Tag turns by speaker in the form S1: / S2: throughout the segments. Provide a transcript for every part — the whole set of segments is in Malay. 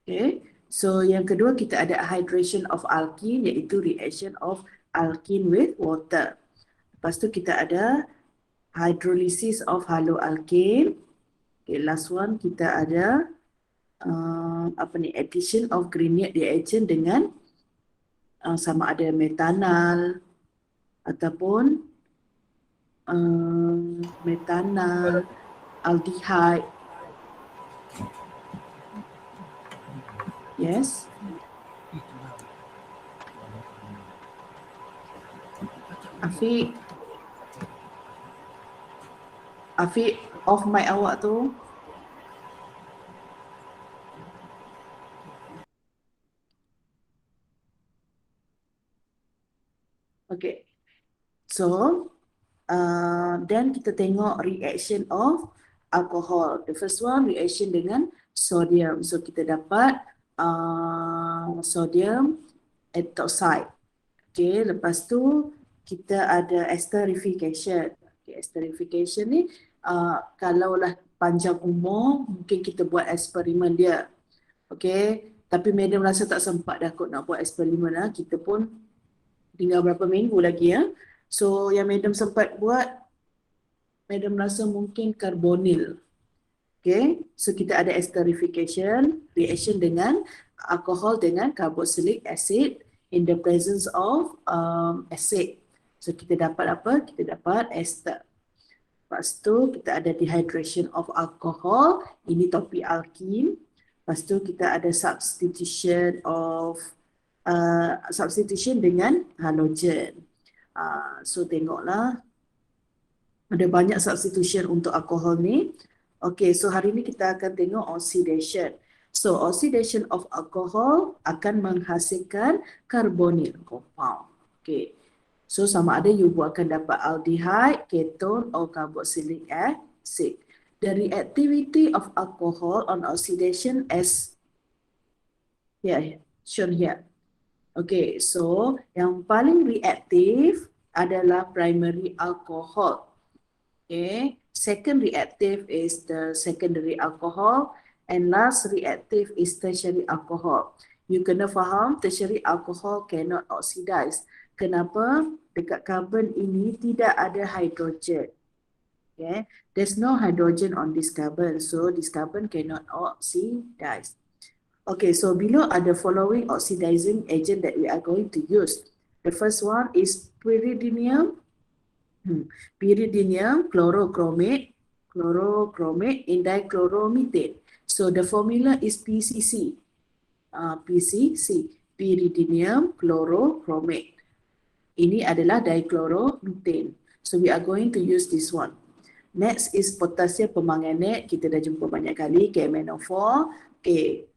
S1: Okay. So yang kedua kita ada hydration of alkene iaitu reaction of alkene with water. Lepas tu kita ada hydrolysis of haloalkane. Okay, last one kita ada addition of Grignard reagent dengan sama ada metanal ataupun metanal aldehyde. Yes. Afiq off mic awak tu. Okay. So, then kita tengok reaction of alcohol. The first one reaction dengan sodium. So kita dapat sodium hydroxide. Okay, lepas tu kita ada esterification. Okay, esterification ni kalaulah panjang umur mungkin kita buat eksperimen dia. Okay, tapi madam rasa tak sempat dah kot nak buat eksperimen lah. Kita pun tinggal berapa minggu lagi ya. So yang madam sempat buat, madam rasa mungkin karbonil. Okay, so kita ada esterification, reaction dengan alkohol dengan carboxylic acid in the presence of acid. So kita dapat apa? Kita dapat ester. Lepas tu kita ada dehydration of alcohol, ini topik alkene. Lepas tu kita ada substitution of substitution dengan halogen. So tengoklah ada banyak substitution untuk alkohol ni. Okay, so hari ni kita akan tengok oxidation. So oxidation of alcohol akan menghasilkan carbonyl compound. Okay, so sama ada you akan dapat aldehyde, ketone or carboxylic acid. The reactivity of alcohol on oxidation as shown here. Okay, so yang paling reaktif adalah primary alcohol. Okay, second reactive is the secondary alcohol and last reactive is tertiary alcohol. You kena faham tertiary alcohol cannot oxidize. Kenapa? Dekat carbon ini tidak ada hydrogen. Okay, there's no hydrogen on this carbon, so this carbon cannot oxidize. Okay, so below are the following oxidizing agent that we are going to use. The first one is pyridinium. Pyridinium chlorochromate in dichloromethane. So the formula is PCC. PCC, pyridinium chlorochromate. Ini adalah dichloromethane. So we are going to use this one. Next is potassium permanganate. Kita dah jumpa banyak kali, KMnO4. Okay.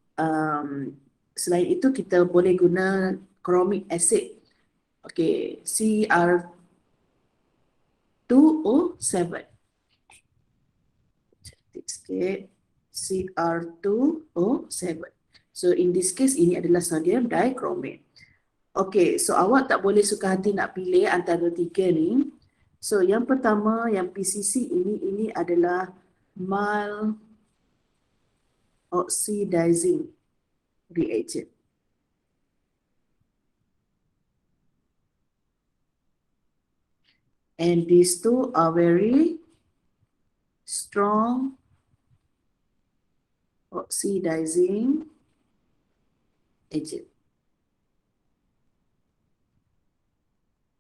S1: Selain itu kita boleh guna chromic acid. Okay, CR2O7. Sikit. CR2O7. So in this case ini adalah sodium dichromate. Okay, so awak tak boleh suka hati nak pilih antara tiga ni. So yang pertama yang PCC ini adalah mild oxidizing reagent. And these two are very strong oxidizing agent.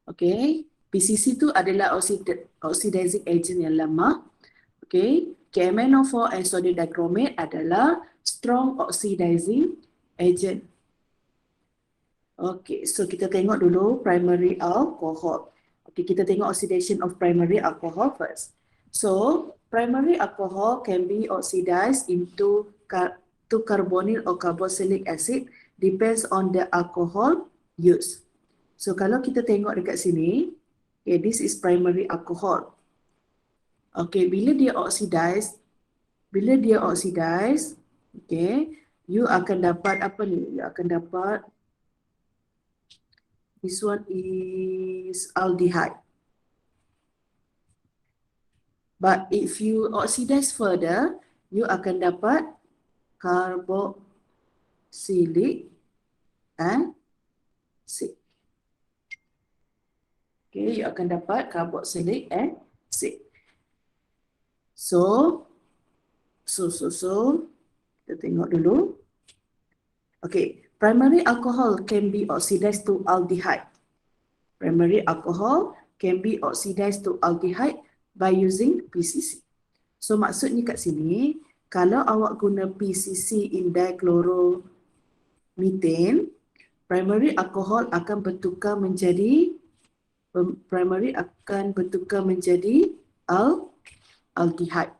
S1: Okay, PCC tu adalah oxidizing agent yang lama. Okay, KMnO4 and sodium dichromate adalah strong oxidizing agent. Okay, so kita tengok dulu primary alcohol. Okay, kita tengok oxidation of primary alcohol first. So, primary alcohol can be oxidized into carbonyl or carboxylic acid depends on the alcohol used. So, kalau kita tengok dekat sini, okay, this is primary alcohol. Okay, bila dia oxidize, okay, you akan dapat apa ni? You akan dapat this one is aldehyde. But if you oxidize further, you akan dapat carboxylic carboxylic acid. Okay, you akan dapat carboxylic acid. So, kita tengok dulu. Okay, primary alcohol can be oxidized to aldehyde. Primary alcohol can be oxidized to aldehyde by using PCC. So maksudnya kat sini, kalau awak guna PCC in dichloromethane, primary alcohol akan bertukar menjadi aldehyde.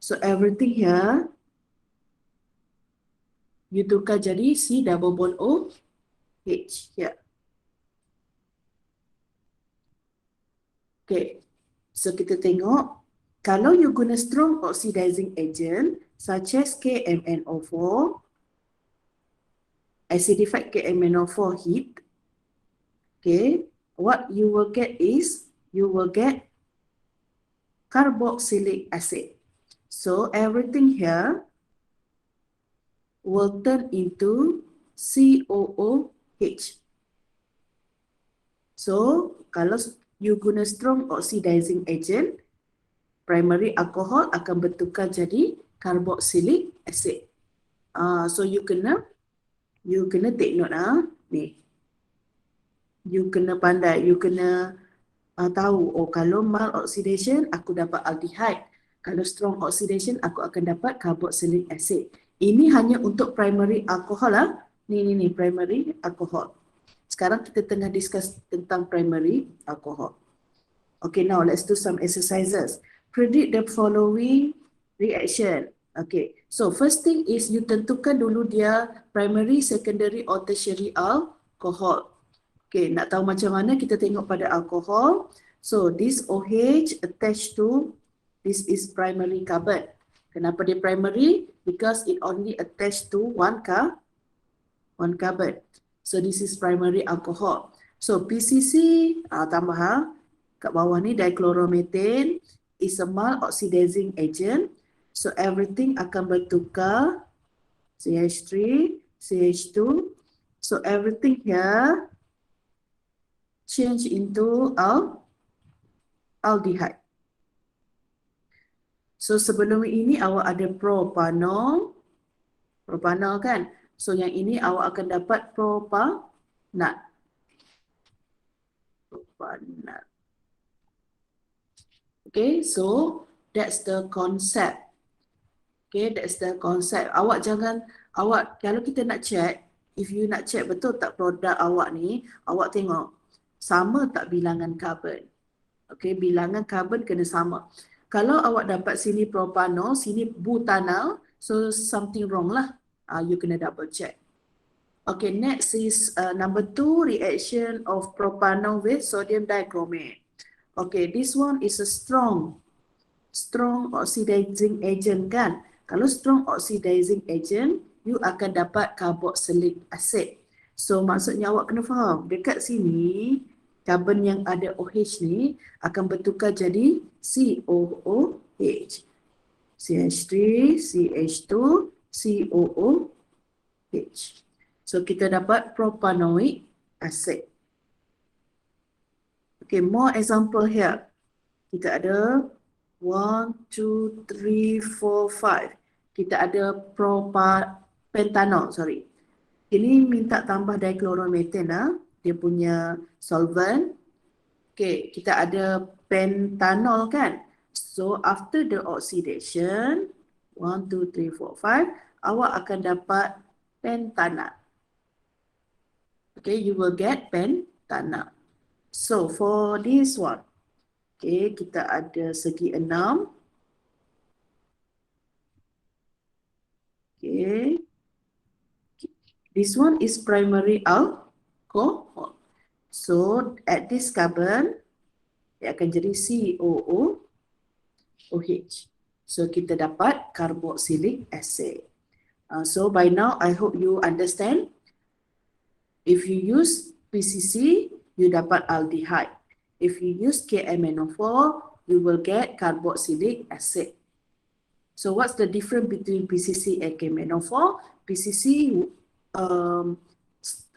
S1: So everything here you tukar jadi C double bond OH here. Okay, so kita tengok kalau you guna strong oxidizing agent such as KMnO4, acidified KMnO4 heat, okay, what you will get is you will get carboxylic acid. So everything here will turn into COOH. So kalau you guna strong oxidizing agent, primary alcohol akan bertukar jadi carboxylic acid. So you kena take note ni. You kena pandai, you kena tahu, oh kalau mild oxidation aku dapat aldehyde, kalau strong oxidation aku akan dapat carboxylic acid. Ini hanya untuk primary alcohol Ni primary alcohol. Sekarang kita tengah discuss tentang primary alcohol. Okay, now let's do some exercises. Predict the following reaction. Okay, so first thing is you tentukan dulu dia primary, secondary or tertiary alcohol. Okay, nak tahu macam mana kita tengok pada alkohol. So this OH attached to this is primary carbon. Kenapa dia primary? Because it only attached to one carbon. So this is primary alcohol. So PCC tambah kat bawah ni dichloromethane is a mild oxidizing agent. So everything akan bertukar CH3, CH2. So everything here change into aldehyde. So sebelum ini awak ada propanol kan? So yang ini awak akan dapat propanat. Okay, so that's the concept. Okay, that's the concept. Kalau kita nak check, if you nak check betul tak produk awak ni, awak tengok sama tak bilangan karbon. Okay, bilangan karbon kena sama. Kalau awak dapat sini propanol, sini butanol, so something wrong lah. You kena double check. Okay, next is number 2, reaction of propanol with sodium dichromate. Okay, this one is a strong oxidizing agent kan. Kalau strong oxidizing agent, you akan dapat carboxylic acid. So maksudnya awak kena faham, dekat sini carbon yang ada OH ni akan bertukar jadi COOH. CH3, CH2, COOH. So kita dapat propanoic acid. Okay, more example here. Kita ada 1, 2, 3, 4, 5. Kita ada pentanol, sorry. Ini minta tambah dichloromethane dia punya solvent. Okay, kita ada pentanol kan. So after the oxidation, 1, 2, 3, 4, 5, awak akan dapat pentanat. Okay, you will get pentanat. So for this one, okay, kita ada segi 6. Okay. This one is primary alcohol. So at this carbon, dia akan jadi COOH. So kita dapat carboxylic acid. So by now, I hope you understand. If you use PCC, you dapat aldehyde. If you use KMnO4, you will get carboxylic acid. So what's the difference between PCC and KMnO4? PCC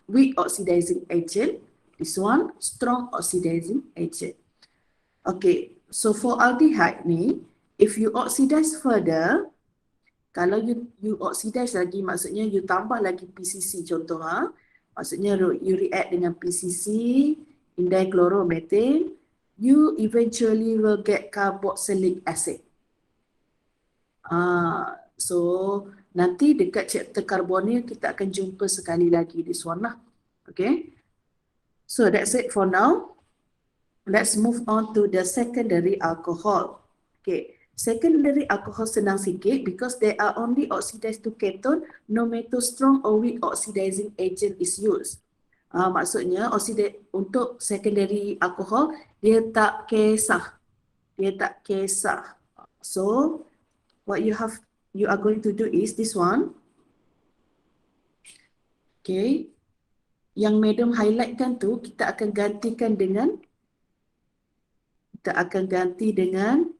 S1: weak oxidizing agent. This one strong oxidizing agent. Okay, so for aldehyde ni, if you oxidize further, kalau you oxidize lagi, maksudnya you tambah lagi PCC contoh maksudnya you react dengan PCC in dichloromethane, you eventually will get carboxylic acid. So nanti dekat chapter karbonil kita akan jumpa sekali lagi this one lah. Okay, so that's it for now. Let's move on to the secondary alcohol. Okay, secondary alcohol senang sikit because they are only oxidized to ketone, no matter strong or weak oxidizing agent is used. Maksudnya untuk secondary alcohol dia tak kisah, So what you are going to do is this one. Okay, yang madam highlightkan tu kita akan gantikan dengan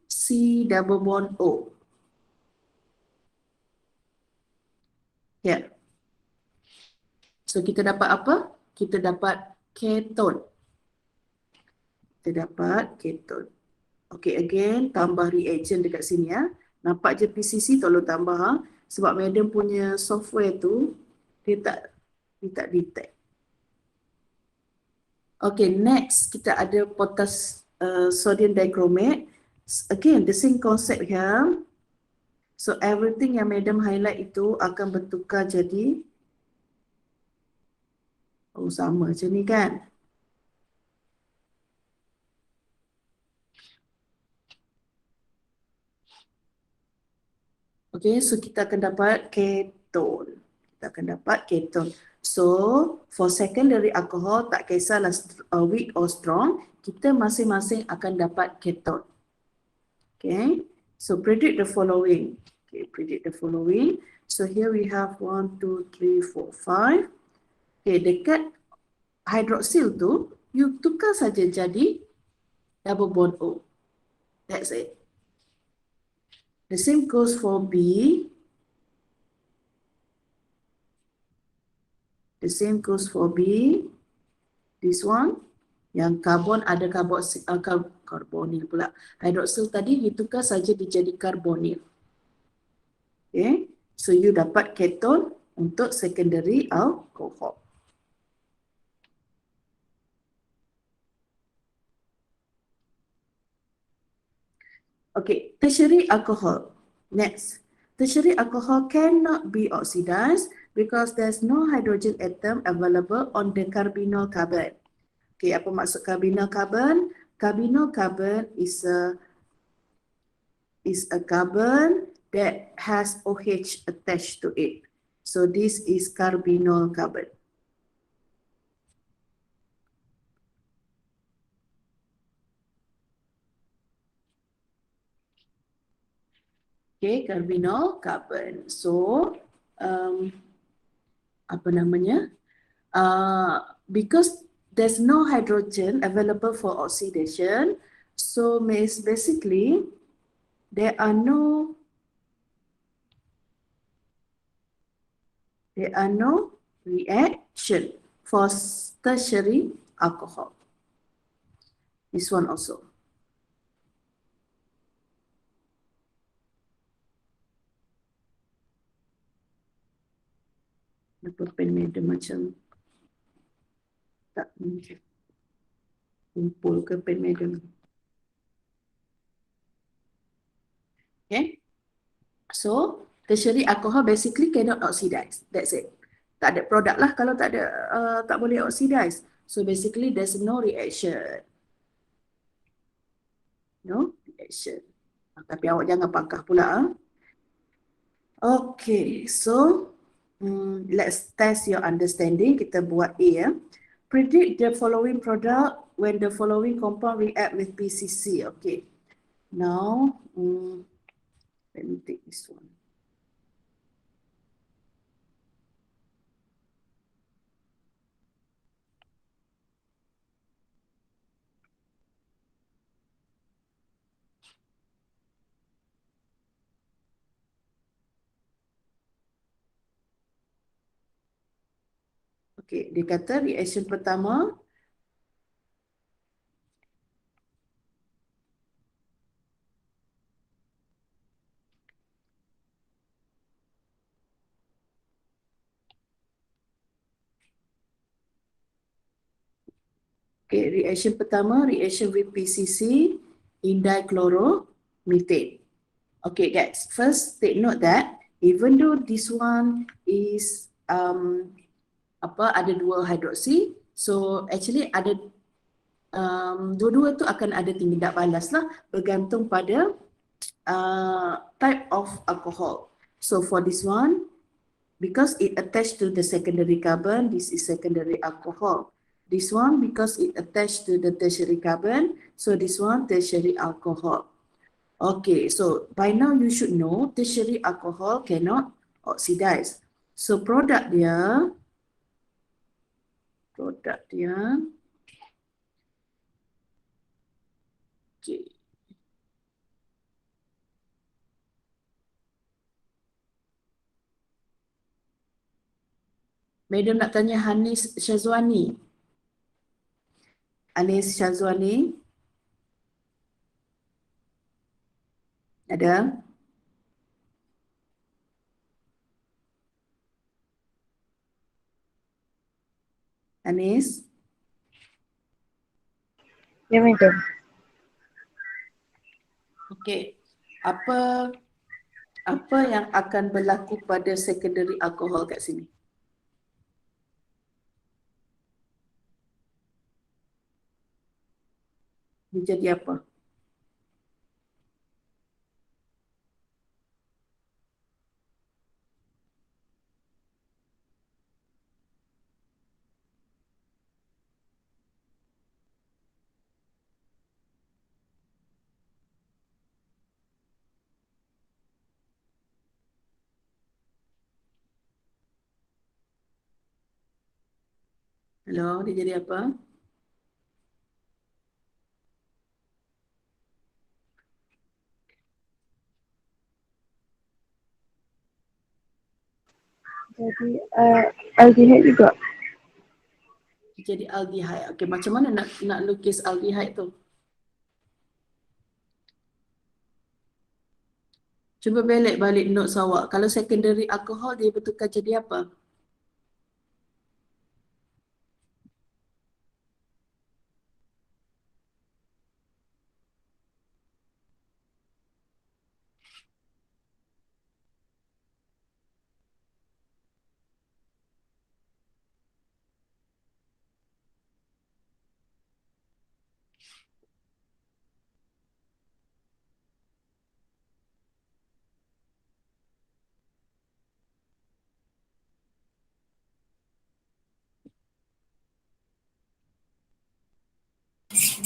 S1: C double bond O. Ya. Yeah. So kita dapat apa? Kita dapat keton. Okay, again tambah reagent dekat sini ya. Nampak je PCC, tolong tambah sebab madam punya software tu dia tak detect. Okay, next kita ada sodium dichromate. Again, the same concept here. So everything yang madam highlight itu akan bertukar jadi sama macam ni kan. Okay, so kita akan dapat keton. So for secondary alcohol, tak kisahlah weak or strong, kita masing-masing akan dapat keton. Okay, so predict the following. So here we have 1, 2, 3, 4, 5. Okay, dekat hydroxyl tu, you tukar saja jadi double bond O. That's it. The same goes for B. This one. Yang karbon ada karbonil pula. Hydroxyl tadi ditukar saja dijadi karbonil. Okay. So you dapat keton untuk secondary alcohol. Okay, tertiary alcohol. Next. Tertiary alcohol cannot be oxidized because there's no hydrogen atom available on the carbonyl carbon. Okay, apa maksud carbonyl carbon? Carbonyl carbon is a carbon that has OH attached to it. So this is carbonyl carbon. Okay, carbonyl carbon. So apa namanya? Because there's no hydrogen available for oxidation, so basically there are no reaction for tertiary alcohol. This one also. Kenapa pen media macam tak kumpul ke pen media? Okay. So, tertiary alcohol basically cannot oxidize. That's it. Tak ada produk lah kalau tak boleh oxidize. So basically there's no reaction. Tapi awak jangan pangkah pula. Okay, so let's test your understanding. Kita buat A. Predict the following product when the following compound react with PCC. Okay. Now, let me take this one. Okey, dia kata reaction pertama reaction with PCC in dichloromethane. Okay guys, first take note that even though this one is ada dua hidroksi, so actually ada dua-dua tu akan ada tindak balas lah bergantung pada type of alcohol. So for this one, because it attached to the secondary carbon, this is secondary alcohol. This one, because it attached to the tertiary carbon, so this one tertiary alcohol. Okay, so by now you should know tertiary alcohol cannot oxidize. So produk dia, okay. Madam nak tanya Hanis Syazwani. Hanis Syazwani. Ada? Hanis?
S2: Ya, Madam.
S1: Okey. Apa yang akan berlaku pada secondary alcohol kat sini? Dia jadi apa? Hello, dia jadi apa?
S2: Jadi aldehyde juga.
S1: Dia jadi aldehyde. Okey, macam mana nak lukis aldehyde tu? Cuba balik notes awak. Kalau secondary alcohol dia bertukar jadi apa?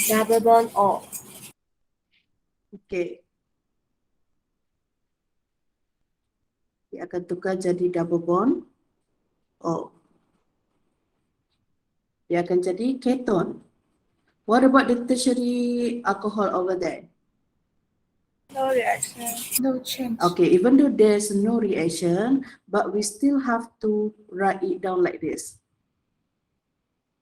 S2: Double bond O.
S1: Okey. Dia akan tukar jadi double bond O. Dia akan jadi ketone. What about the tertiary alcohol over there?
S2: No reaction. No change.
S1: Okay, even though there's no reaction, but we still have to write it down like this.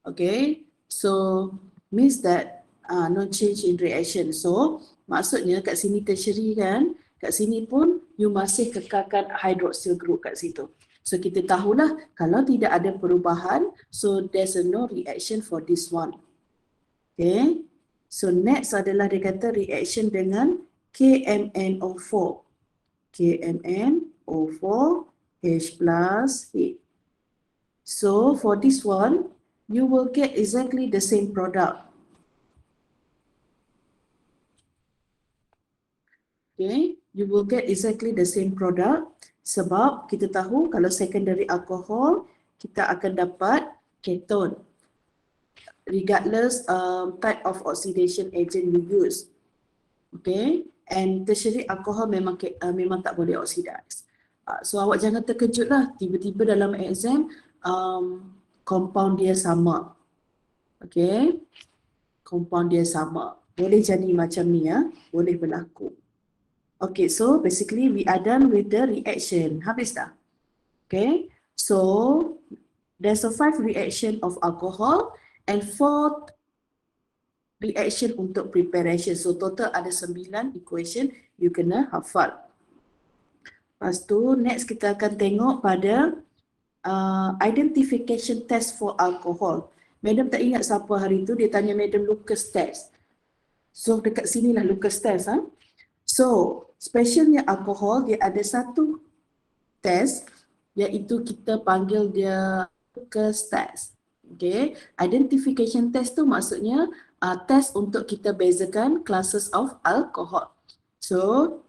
S1: Okay, so means that no change in reaction. So maksudnya kat sini tertiary kan, kat sini pun you masih kekalkan hydroxyl group kat situ. So kita tahulah kalau tidak ada perubahan, so there's a no reaction for this one. Okay, so next adalah dia kata reaction dengan KMnO4. KMnO4 H plus H. So for this one, you will get exactly the same product. Okay, you will get exactly the same product sebab kita tahu kalau secondary alcohol kita akan dapat ketone regardless type of oxidation agent you use. Okay, and tertiary alcohol memang tak boleh oxidize. So awak jangan terkejut lah tiba-tiba dalam exam compound dia sama. Okay, compound dia sama. Boleh jadi macam ni ya, boleh berlaku. Okay, so basically we are done with the reaction. Habis dah? Okay, so there's a 5 reaction of alcohol and 4 reaction untuk preparation. So total ada 9 equation you kena hafal. Lepas tu next kita akan tengok pada identification test for alcohol. Madam tak ingat siapa hari tu dia tanya Madam Lucas test. So dekat sinilah Lucas test. So specialnya alkohol dia ada satu test iaitu kita panggil dia Lucas test. Okay, identification test tu maksudnya test untuk kita bezakan classes of alcohol. So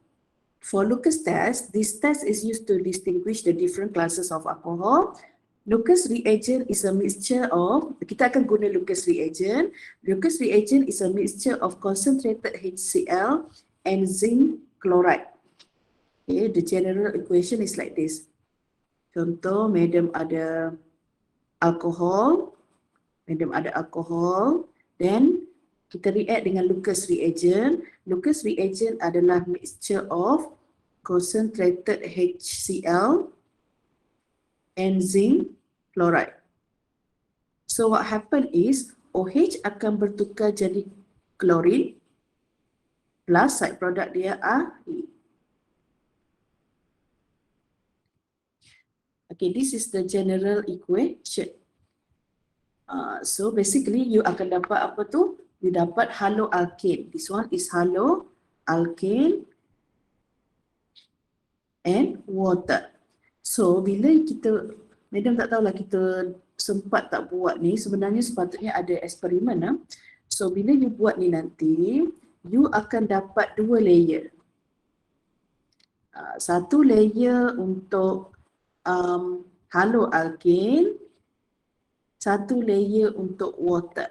S1: for Lucas test, this test is used to distinguish the different classes of alcohol. Lucas reagent is a mixture of, kita akan guna Lucas reagent. Lucas reagent is a mixture of concentrated HCl and zinc chloride. Okay, the general equation is like this. Contoh, Madam ada alkohol, then kita react dengan Lucas reagent. Lucas reagent adalah mixture of concentrated HCl and zinc chloride. So what happen is OH akan bertukar jadi chlorine plus side product dia AE. Okay, this is the general equation. So basically you akan dapat apa tu? You dapat haloalkane. This one is haloalkane and water. So bila kita, Madam tak tahulah kita sempat tak buat ni, sebenarnya sepatutnya ada eksperimen. So bila you buat ni nanti, you akan dapat 2 layer. Satu layer untuk haloalkane, satu layer untuk water.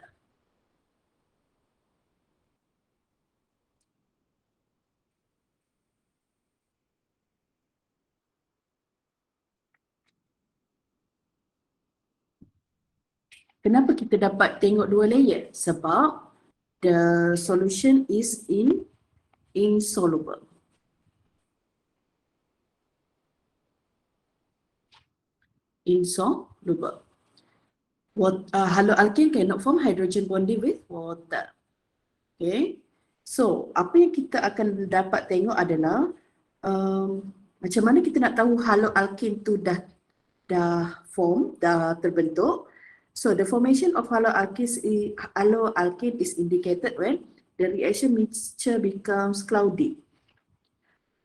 S1: Kenapa kita dapat tengok 2 layer? Sebab the solution is insoluble. Insoluble. Haloalkane cannot form hydrogen bonding with water. Okay. So, apa yang kita akan dapat tengok adalah macam mana kita nak tahu haloalkane tu dah terbentuk. So the formation of haloalkane is indicated when the reaction mixture becomes cloudy.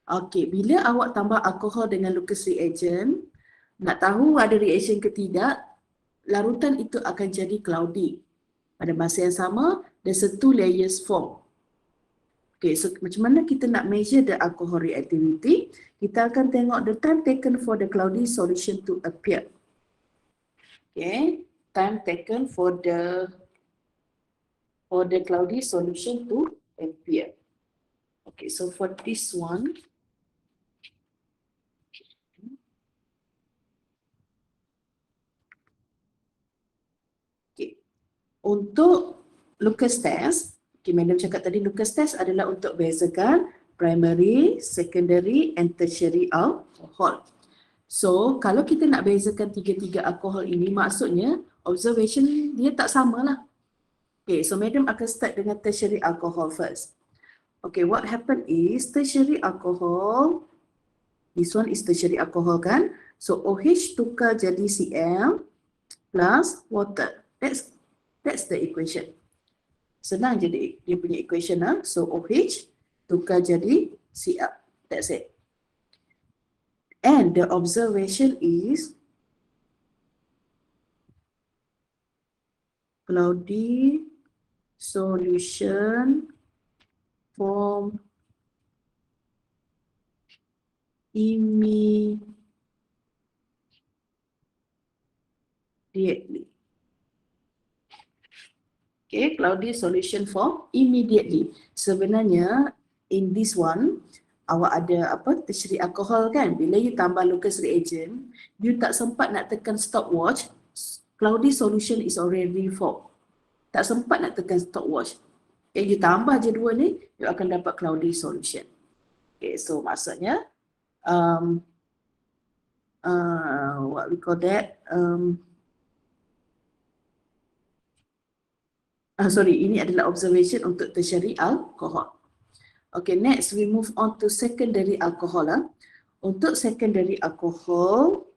S1: Okay, bila awak tambah alkohol dengan Lucas reagent, nak tahu ada reaction ke tidak, larutan itu akan jadi cloudy. Pada masa yang sama, there's 2 layers form. Okay, so macam mana kita nak measure the alcohol reactivity? Kita akan tengok the time taken for the cloudy solution to appear. Okay, time taken for the cloudy solution to appear. Okay, so for this one, okay, untuk Lucas test, okay, Madam cakap tadi Lucas test adalah untuk bezakan primary, secondary and tertiary alcohol. So, kalau kita nak bezakan 3 alkohol ini, maksudnya observation dia tak sama lah. Okay, so Madam akan start dengan tertiary alcohol first. Okay, what happen is tertiary alcohol, this one is tertiary alcohol kan? So, OH tukar jadi Cl plus water. That's the equation. Senang jadi dia punya equation. So, OH tukar jadi Cl. That's it. And the observation is cloudy solution form immediately. Okay, cloudy solution form immediately. Sebenarnya in this one, awak ada tertiary alcohol kan? Bila you tambah Lucas reagent, you tak sempat nak tekan stopwatch, cloudy solution is already formed. Tak sempat nak tekan stopwatch. Okay, you tambah je 2 ni, you akan dapat cloudy solution. Okay, so maksudnya, what we call that, Ini adalah observation untuk tertiary alcohol. Okay, next we move on to secondary alcohol. Untuk secondary alcohol,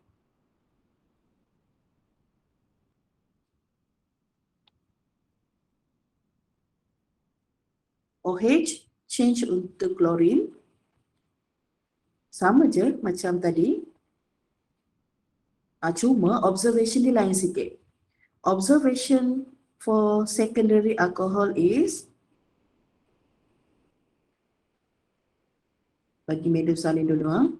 S1: OH change untuk chlorine. Sama je macam tadi. Cuma observation dia lain sikit. Observation for secondary alcohol is, bagi Madam Salin dulu.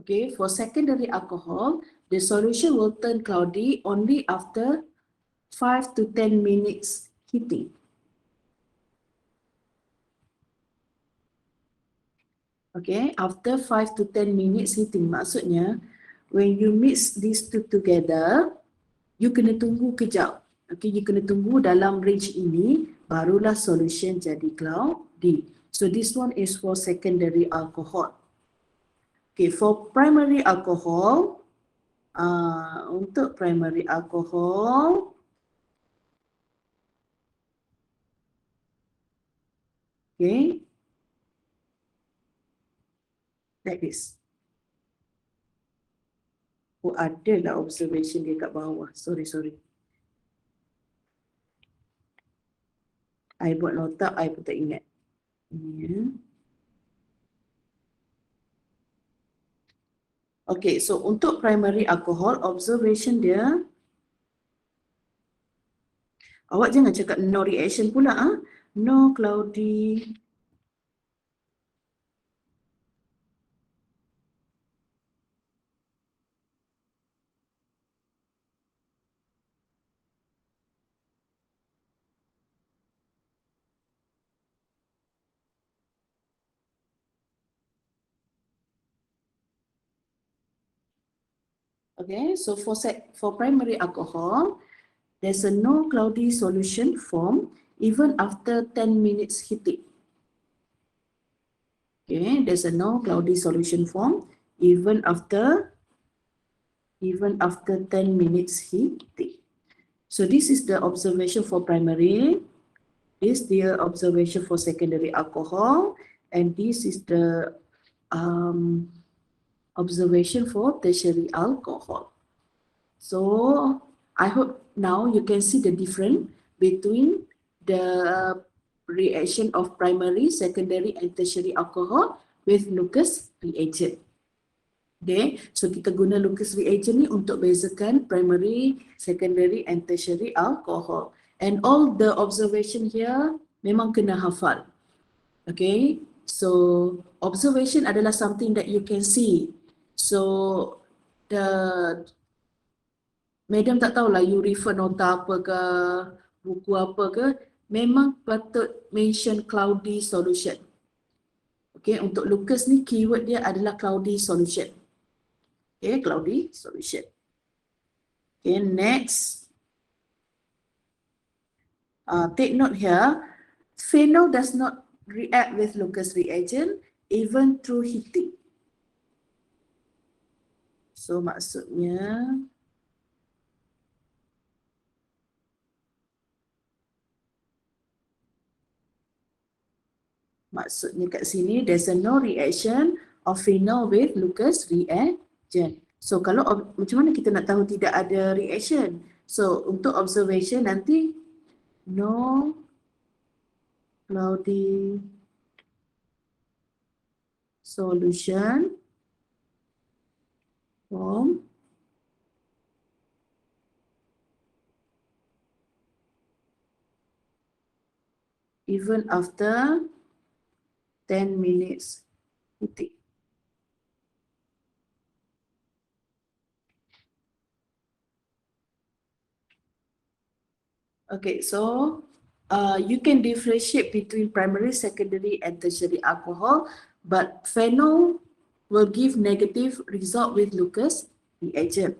S1: Okay, for secondary alcohol, the solution will turn cloudy only after 5 to 10 minutes heating. Okay, after 5 to 10 minutes heating, maksudnya when you mix these two together, you kena tunggu kejap. Okay, you kena tunggu dalam range ini, barulah solution jadi cloudy. So this one is for secondary alcohol. Okay, for primary alcohol, untuk primary alcohol, okay, like this. Oh, adalah observation dia kat bawah. Sorry. I buat nota, I pun tak ingat. Ya. Okay, so untuk primary alcohol, observation dia, awak jangan cakap no reaction pula. No cloudy. Okay, so for primary alcohol, there's a no cloudy solution form even after 10 minutes heating. Okay, there's a no cloudy solution form even after 10 minutes heating. So this is the observation for primary. This is the observation for secondary alcohol, and this is the observation for tertiary alcohol. So I hope now you can see the difference between the reaction of primary, secondary and tertiary alcohol with Lucas reagent. Okay, so kita guna Lucas reagent ni untuk bezakan primary, secondary and tertiary alcohol. And all the observation here memang kena hafal. Okay, so observation adalah something that you can see. So Madam tak tahulah you refer nota apa ke, buku apa ke, memang patut mention cloudy solution. Okay, untuk Lucas ni keyword dia adalah cloudy solution. Okay, cloudy solution. Okay, next. Take note here, phenol does not react with Lucas reagent even through heating. So maksudnya, kat sini there's a no reaction of phenol with Lucas reagent. So kalau macam mana kita nak tahu tidak ada reaction? So untuk observation nanti no cloudy solution form even after 10 minutes heating. Okay, so you can differentiate between primary, secondary and tertiary alcohol, but phenol will give negative result with Lucas reagent.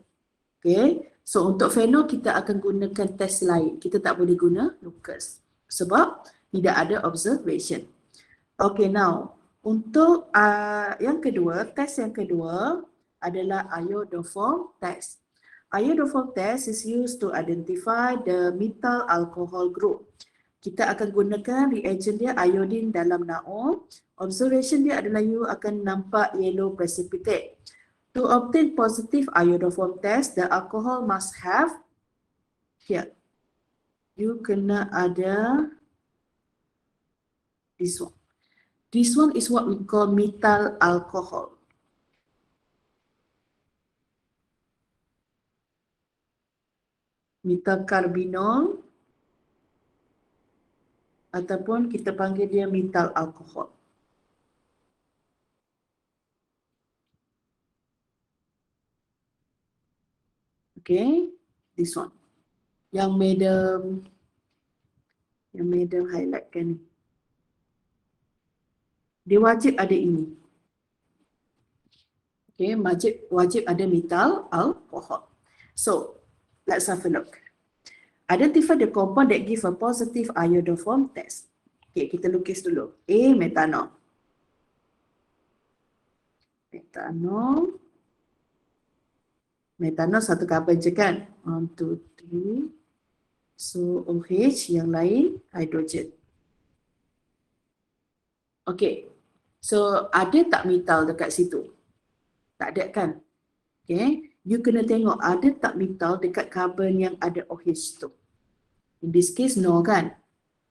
S1: Okay, So untuk fenol kita akan gunakan test lain. Kita tak boleh guna Lucas sebab tidak ada observation. Okay, now untuk yang kedua, test yang kedua adalah iodoform test. Iodoform test is used to identify the methyl alcohol group. Kita akan gunakan reagent dia iodine dalam NaO. Observation dia adalah you akan nampak yellow precipitate. To obtain positive iodoform test, the alcohol must have here. You kena ada this one. This one is what we call methyl alcohol. Methyl carbinol ataupun kita panggil dia methyl alcohol. Okay, this one. Yang medium highlightkan ni. Dia wajib ada ini. Okay, wajib ada methyl alcohol. So, let's have a look. Identify the compound that give a positive iodoform test. Okay, kita lukis dulu. A, methanol. Methanol satu carbon je kan? 1, 2, 3. So OH, yang lain hidrogen. Okay. So ada tak methyl dekat situ? Tak ada kan? Okay. You kena tengok ada tak methyl dekat carbon yang ada OH tu. In this case, no kan?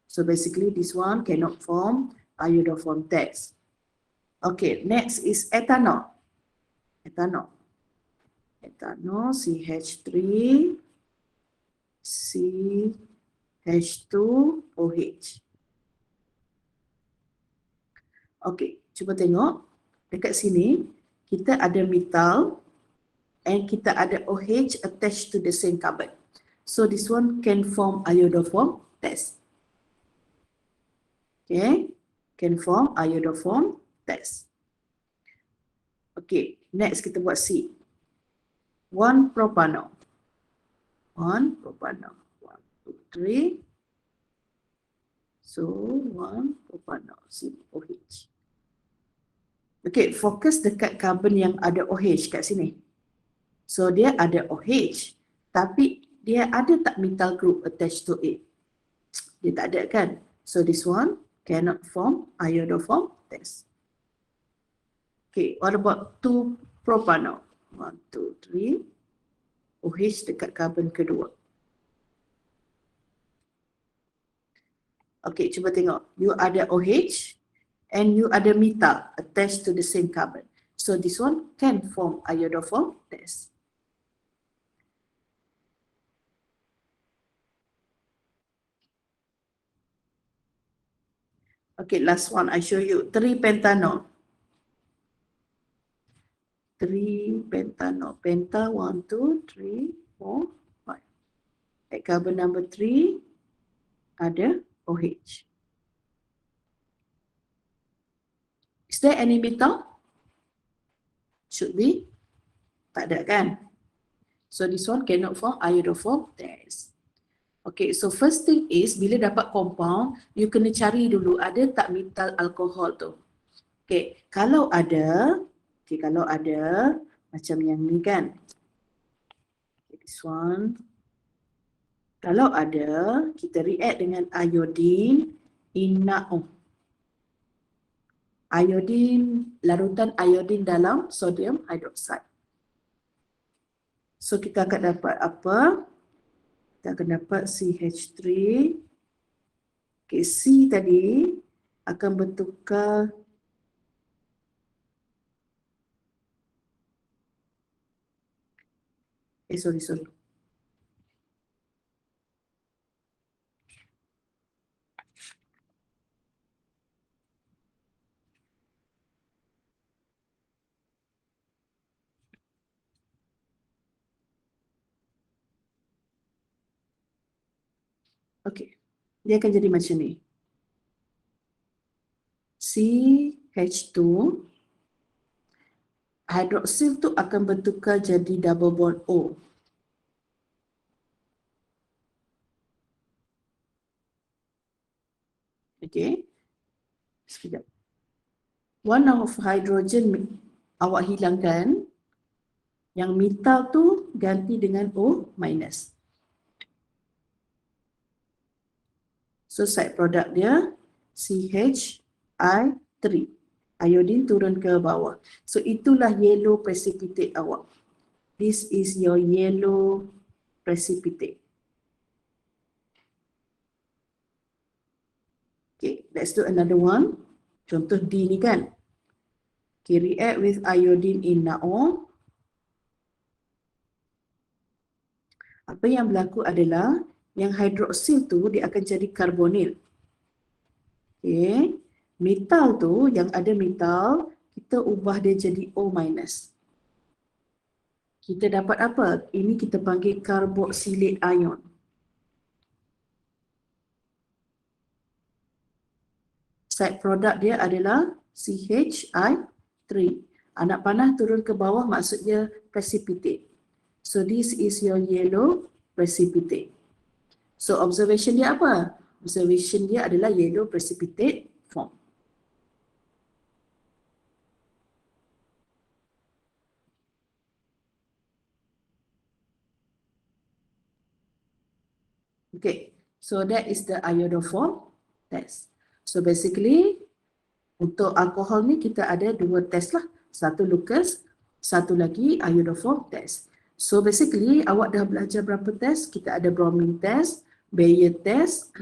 S1: So basically this one cannot form iodoform test. Okay, next is ethanol. Ethanol CH3 CH2OH. Okay, cuba tengok. Dekat sini, kita ada methyl and kita ada OH attached to the same carbon. So this one can form iodoform test. Okay, can form iodoform test. Okay, next kita buat C. 1 propanol. 1 propanol. 1, 2, 3. So 1 propanol COH. Okay, fokus dekat carbon yang ada OH kat sini. So dia ada OH, tapi dia ada tak methyl group attached to it? Dia tak ada kan? So this one cannot form iodoform test. Okay, what about 2 propanol? 1, 2, 3. OH dekat carbon kedua. Okay, cuba tengok. You ada OH and you ada methyl attached to the same carbon. So this one can form iodoform test. Okay, last one I show you. 3 pentanol. 3 pentanol. Penta 1, 2, 3, 4, 5. At carbon number 3 ada OH. Is there any methyl? Should be. Tak ada kan? So this one cannot form iodoform test. Okay, so first thing is bila dapat compound, you kena cari dulu ada tak methyl alcohol tu. Okay, kalau ada, macam yang ni kan. Okay, this one. Kalau ada, kita react dengan iodine in NaO. Iodine, larutan iodine dalam sodium hydroxide. So kita akan dapat apa? Kita akan dapat CH3. Okay, C tadi akan bertukar sorry. Okay, dia akan jadi macam ni. CH2 hidroksil tu akan bertukar jadi double bond O. Okay, sekejap. One of hydrogen awak hilangkan, yang metal tu ganti dengan O minus. So side product dia CHI3. Iodine turun ke bawah. So itulah yellow precipitate awak. This is your yellow precipitate. Okay, let's do another one. Contoh D ni kan. Okay, react with iodine in NaO. Apa yang berlaku adalah yang hidroksil tu dia akan jadi karbonil. Okay, metal tu yang ada metal kita ubah dia jadi O minus. Kita dapat apa? Ini kita panggil carboxylate ion. Side product dia adalah CHI3. Anak panah turun ke bawah maksudnya precipitate. So this is your yellow precipitate. So observation dia apa? Observation dia adalah yellow precipitate form. Okay, so that is the iodoform test. So basically untuk alkohol ni kita ada dua test lah. Satu Lucas, satu lagi iodoform test. So basically awak dah belajar berapa test? Kita ada bromine test, Bayer test,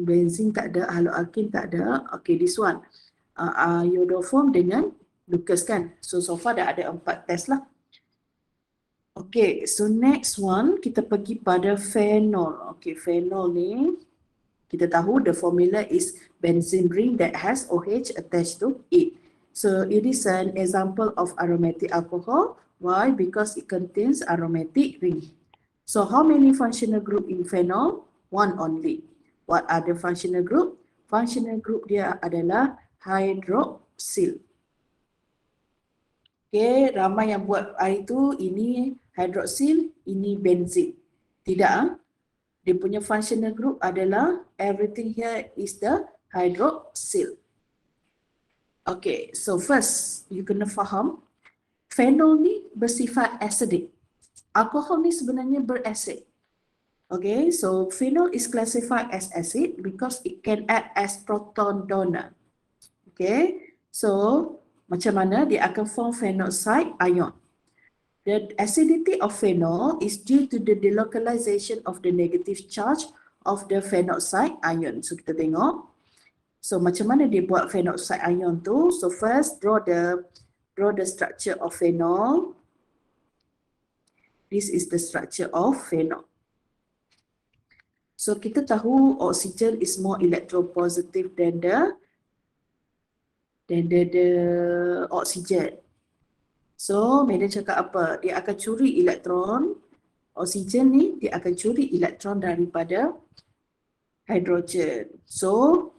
S1: benzene tak ada, haloalkin tak ada. Okay, this one. Iodoform dengan Lucas kan. So far dah ada 4 test lah. Okay, so next one kita pergi pada phenol. Okay, phenol ni kita tahu the formula is benzene ring that has OH attached to it. So it is an example of aromatic alcohol. Why? Because it contains aromatic ring. So how many functional group in phenol? One only. What are the functional group? Functional group dia adalah hydroxyl. Okay, ramai yang buat hari tu ini hydroxyl, ini benzene. Tidak. Dia punya functional group adalah everything here is the hydroxyl. Okay, so first you kena faham phenol ni bersifat acidic. Alkohol ni sebenarnya berasid. Okay, so phenol is classified as acid because it can act as proton donor. Okay, so macam mana dia akan form phenoxide ion? The acidity of phenol is due to the delocalization of the negative charge of the phenoxide ion. So kita tengok. So macam mana dia buat phenoxide ion tu? So first draw the structure of phenol. This is the structure of phenol. So kita tahu oxygen is more electropositive than the oxygen. So Madam cakap apa? Dia akan curi elektron. Oksigen ni dia akan curi elektron daripada hidrogen. So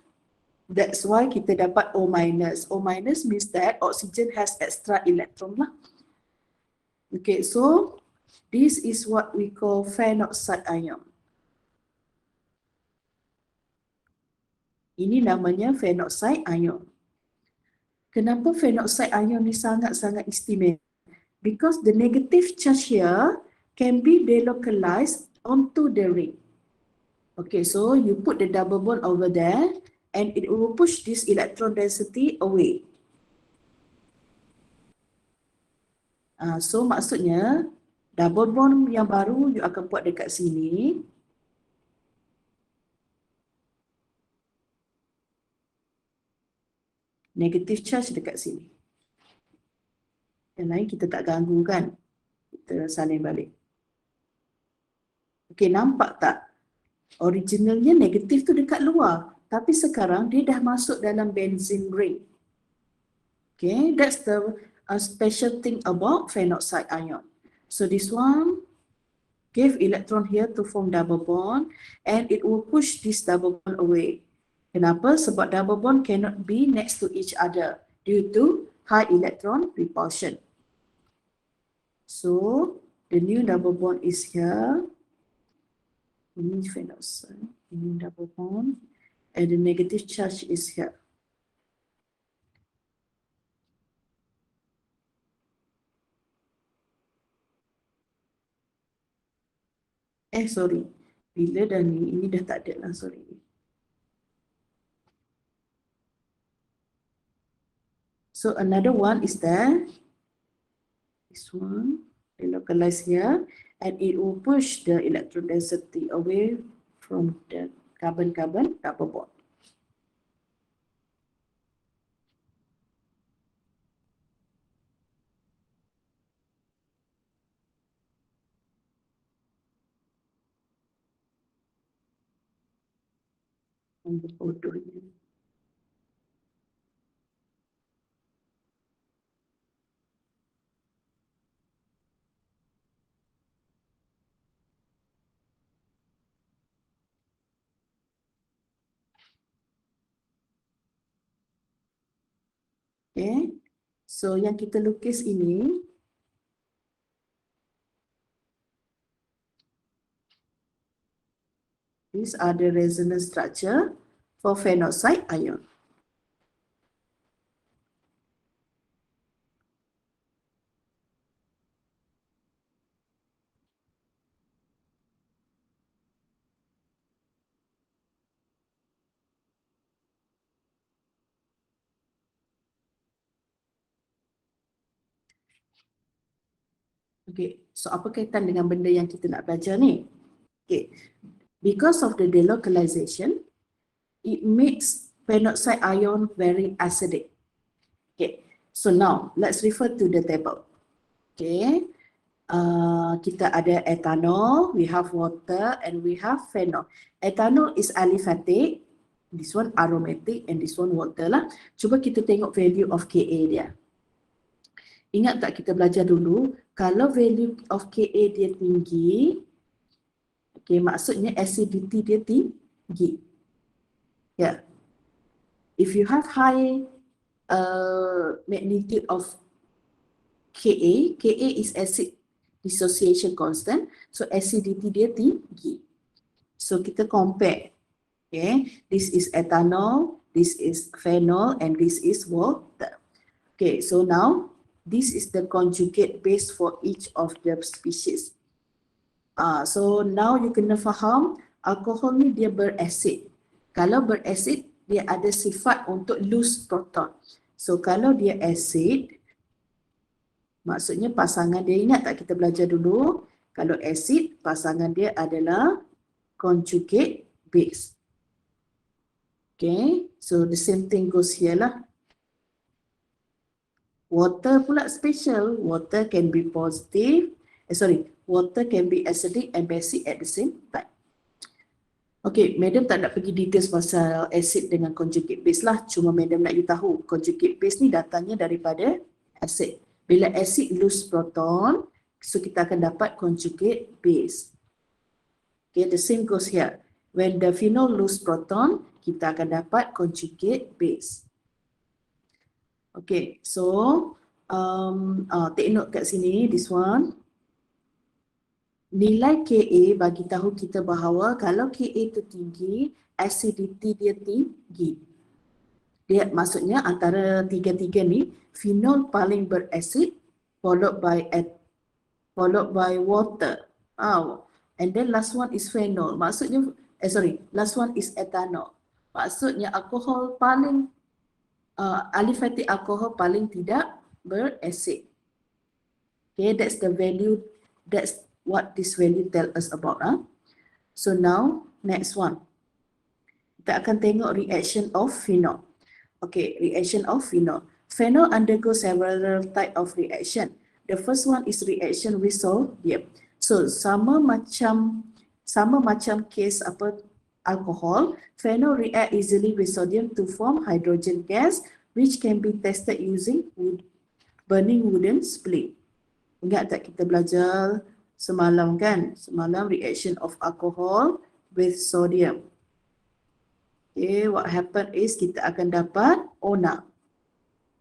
S1: that's why kita dapat O minus. O minus means that oxygen has extra electron lah. Okay, so this is what we call phenoxide ion. Ini namanya phenoxide ion. Kenapa phenoxide ion ni sangat-sangat istimewa? Because the negative charge here can be delocalized onto the ring. Okay, so you put the double bond over there and it will push this electron density away. So maksudnya double bond yang baru you akan buat dekat sini. Negative charge dekat sini. Yang lain kita tak ganggu kan. Kita salin balik. Okey, nampak tak? Originalnya negatif tu dekat luar. Tapi sekarang dia dah masuk dalam benzene ring. Okay, that's the special thing about phenoxide ion. So this one give electron here to form double bond and it will push this double bond away. Kenapa? Sebab double bond cannot be next to each other due to high electron repulsion. So the new double bond is here. Ini phenoxide. Ini double bond. And the negative charge is here. Sorry. Bila dah ni, ini dah tak ada lah, sorry. So another one is there. This one, they localize here, and it will push the electron density away from the carbon-carbon double bond. Ambil foto ni. Okay, so yang kita lukis ini, these are the resonance structure for phenolcyte ion. Okay, so apa kaitan dengan benda yang kita nak belajar ni? Okay, because of the delocalization, it makes phenolcyte ion very acidic. Okay, so now let's refer to the table. Okay, kita ada ethanol, we have water, and we have phenol. Ethanol is aliphatic, this one aromatic, and this one water lah. Cuba kita tengok value of Ka dia. Ingat tak kita belajar dulu, kalau value of Ka dia tinggi, okay, maksudnya acidity dia tinggi. Yeah. If you have high magnitude of Ka is acid dissociation constant, so acidity dia tinggi. So kita compare, okay, this is ethanol, this is phenol, and this is water. Okay, so now this is the conjugate base for each of the species. So now you kena faham, alkohol ni dia berasid. Kalau berasid, dia ada sifat untuk lose proton. So kalau dia acid, maksudnya pasangan dia, ingat tak kita belajar dulu, kalau acid, pasangan dia adalah conjugate base. Okay, so the same thing goes here lah. Water pula special, water can be positive, water can be acidic and basic at the same time. Okay, madam tak nak pergi details pasal acid dengan conjugate base lah, cuma madam nak you tahu, conjugate base ni datangnya daripada acid. Bila acid lose proton, so kita akan dapat conjugate base. Okay, the same goes here. When the phenol lose proton, kita akan dapat conjugate base. Okay, so take note kat sini, this one. Nilai Ka bagi tahu kita bahawa kalau Ka itu tinggi, acidity dia tinggi. Dia maksudnya antara tiga-tiga ni, phenol paling berasid, followed by water. And then last one is phenol. Maksudnya, last one is ethanol. Maksudnya alkohol paling aliphatic alcohol paling tidak berasid. Okay, that's the value, that's what this value tell us about. So now, next one. Kita akan tengok reaction of phenol. Okay, reaction of phenol. Phenol undergoes several type of reaction. The first one is reaction with sodium. So sama macam case alcohol, phenol react easily with sodium to form hydrogen gas, which can be tested using burning wooden split. Ingat tak kita belajar semalam kan? Semalam reaction of alcohol with sodium. Okay, what happen is kita akan dapat O6,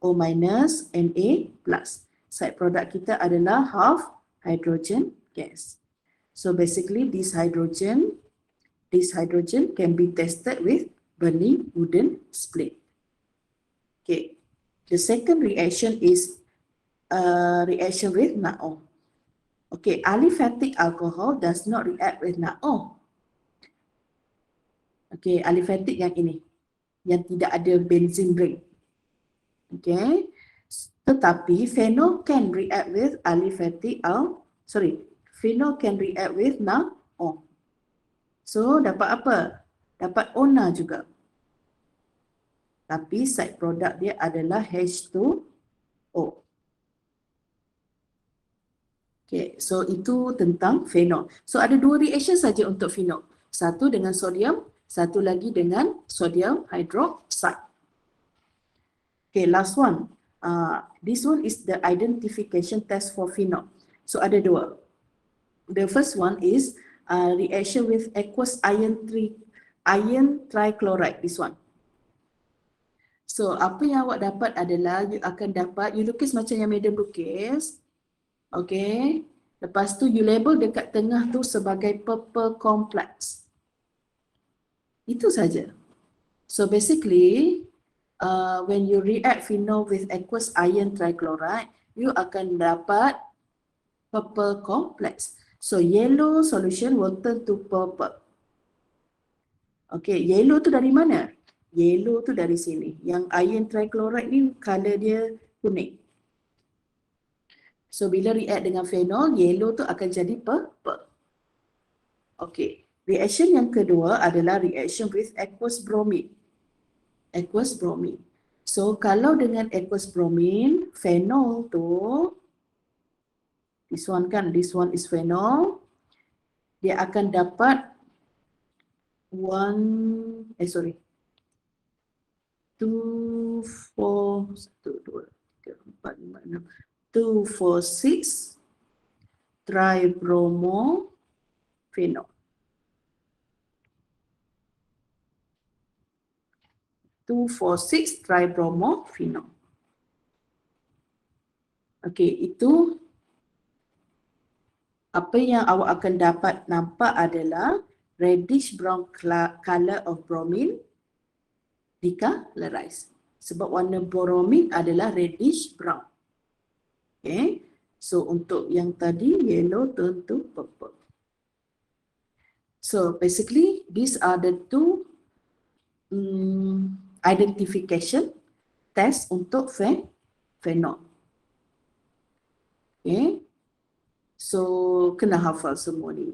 S1: O minus, Na plus. Side product kita adalah half hydrogen gas. So basically this hydrogen this hydrogen can be tested with burning wooden split. Okay, the second reaction is reaction with NaO. Okay, aliphatic alcohol does not react with NaO. Okay, aliphatic yang ini, yang tidak ada benzene ring. Okay, tetapi phenol can react with phenol can react with NaO. So dapat apa? Dapat ONA juga. Tapi side product dia adalah H2O. Okay, so itu tentang phenol. So ada dua reaction saja untuk phenol. Satu dengan sodium, satu lagi dengan sodium hydroxide. Okay, last one. This one is the identification test for phenol. So ada dua. The first one is reaction with aqueous iron trichloride. This one. So apa yang awak dapat adalah you akan dapat, you lukis macam yang Madam lukis. Okay. Lepas tu you label dekat tengah tu sebagai purple complex. Itu saja. So basically, when you react phenol with aqueous iron trichloride, you akan dapat purple complex. So yellow solution will turn to purple. Okay, yellow tu dari mana? Yellow tu dari sini. Yang iron trichloride ni color dia kuning. So bila react dengan phenol, yellow tu akan jadi purple. Okay, reaction yang kedua adalah reaction with aqueous bromine. Aqueous bromine. So kalau dengan aqueous bromine, phenol tu, this one kan, this one is phenol. Dia akan dapat 2, 4, 1, 2, 3, 4, 5, 6, 2, 4, 6 tribromophenol. 2, 4, 6 tribromophenol. Okey, itu apa yang awak akan dapat nampak adalah reddish brown color of bromine decolorized. Sebab warna bromine adalah reddish brown. Okay. So untuk yang tadi yellow turn to purple. So basically these are the two identification test untuk phenol. Okay. So kena hafal semua ni.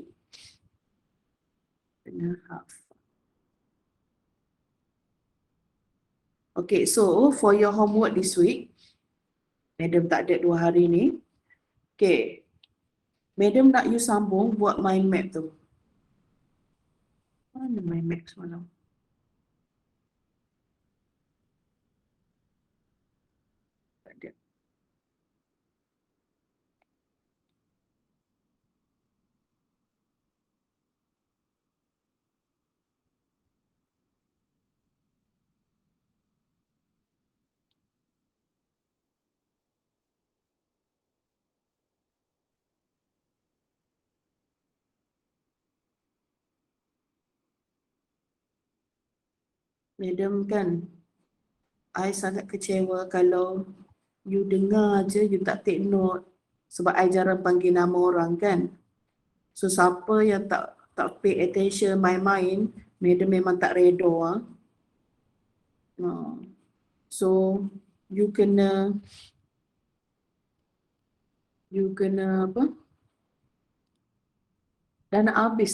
S1: Kena hafal. Okay, so for your homework this week, Madam tak ada 2 hari ni. Okay, Madam nak you sambung buat mind map tu. Mana mind map semalam? Tak ada. Madam kan, I sangat kecewa kalau you dengar je, you tak take note. Sebab I jarang panggil nama orang kan. So siapa yang tak pay attention main-main, Madam memang tak reda. So you kena apa? Dah nak habis